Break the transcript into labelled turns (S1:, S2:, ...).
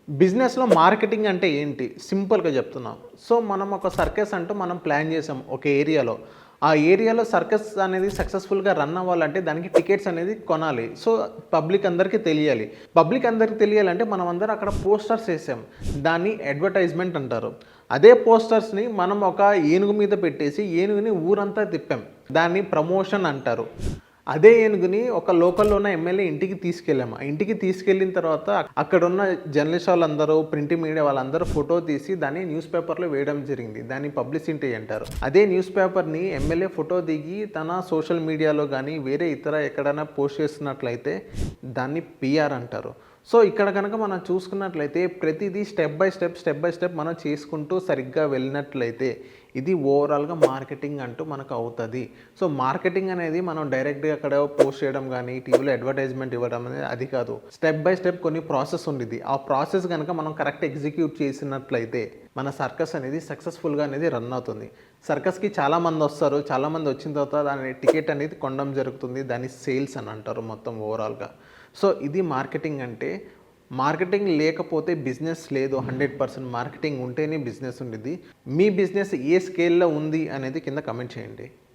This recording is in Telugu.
S1: బిజినెస్‌లో మార్కెటింగ్ అంటే ఏంటి? సింపుల్‌గా చెప్తున్నాం. సో, మనం ఒక సర్కస్ అంటూ మనం ప్లాన్ చేసాం ఒక ఏరియాలో. ఆ ఏరియాలో సర్కస్ అనేది సక్సెస్‌ఫుల్‌గా రన్ అవ్వాలంటే దానికి టికెట్స్ అనేది కొనాలి. సో, పబ్లిక్ అందరికీ తెలియాలి. పబ్లిక్ అందరికి తెలియాలంటే మనమందరం అక్కడ పోస్టర్స్ ఏసాం. దాన్ని అడ్వర్టైజ్‌మెంట్ అంటారు. అదే పోస్టర్స్‌ని మనం ఒక ఏనుగు మీద పెట్టేసి ఏనుగుని ఊరంతా తిప్పాం. దాన్ని ప్రమోషన్ అంటారు. అదే ఏనుగుని ఒక లోకల్‌లో ఉన్న ఎమ్మెల్యే ఇంటికి తీసుకెళ్ళాము. ఆ ఇంటికి తీసుకెళ్ళిన తర్వాత అక్కడున్న జర్నలిస్ట్ వాళ్ళందరూ, ప్రింట్ మీడియా వాళ్ళందరూ ఫోటో తీసి దాన్ని న్యూస్ పేపర్‌లో వేయడం జరిగింది. దాన్ని పబ్లిసిటీ అంటారు. అదే న్యూస్ పేపర్‌ని ఎమ్మెల్యే ఫోటో దిగి తన సోషల్ మీడియాలో గానీ, వేరే ఇతర ఎక్కడైనా పోస్ట్ చేస్తున్నట్లయితే దాన్ని పీఆర్ అంటారు. సో, ఇక్కడ గనక మనం చూసుకున్నట్లయితే ప్రతిదీ స్టెప్ బై స్టెప్ మనం చేసుకుంటూ సరిగ్గా వెళ్ళినట్లయితే ఇది ఓవరాల్‌గా మార్కెటింగ్ అంటూ మనకు అవుతది. సో, మార్కెటింగ్ అనేది మనం డైరెక్ట్‌గా అక్కడ పోస్ట్ చేయడం గానీ, టీవీలో అడ్వర్టైజ్‌మెంట్ ఇవ్వడం అనేది అది కాదు. స్టెప్ బై స్టెప్ కొన్ని ప్రాసెస్ ఉండిద్ది. ఆ ప్రాసెస్ గనక మనం కరెక్ట్ ఎగ్జిక్యూట్ చేసినట్లయితే మన సర్కస్ అనేది సక్సెస్‌ఫుల్‌గా అనేది రన్ అవుతుంది. సర్కస్‌కి చాలామందొస్తారు. చాలామంది వచ్చిన తర్వాత దాని టికెట్ అనేది కొనడం జరుగుతుంది. దాన్ని సేల్స్ అని అంటారు మొత్తం ఓవరాల్‌గా. సో, ఇది మార్కెటింగ్ అంటే. మార్కెటింగ్ లేకపోతే బిజినెస్ లేదు. 100% మార్కెటింగ్ ఉంటేనే బిజినెస్ ఉండిద్ది. మీ బిజినెస్ ఏ స్కేల్‌లో ఉంది అనేది కింద కామెంట్ చేయండి.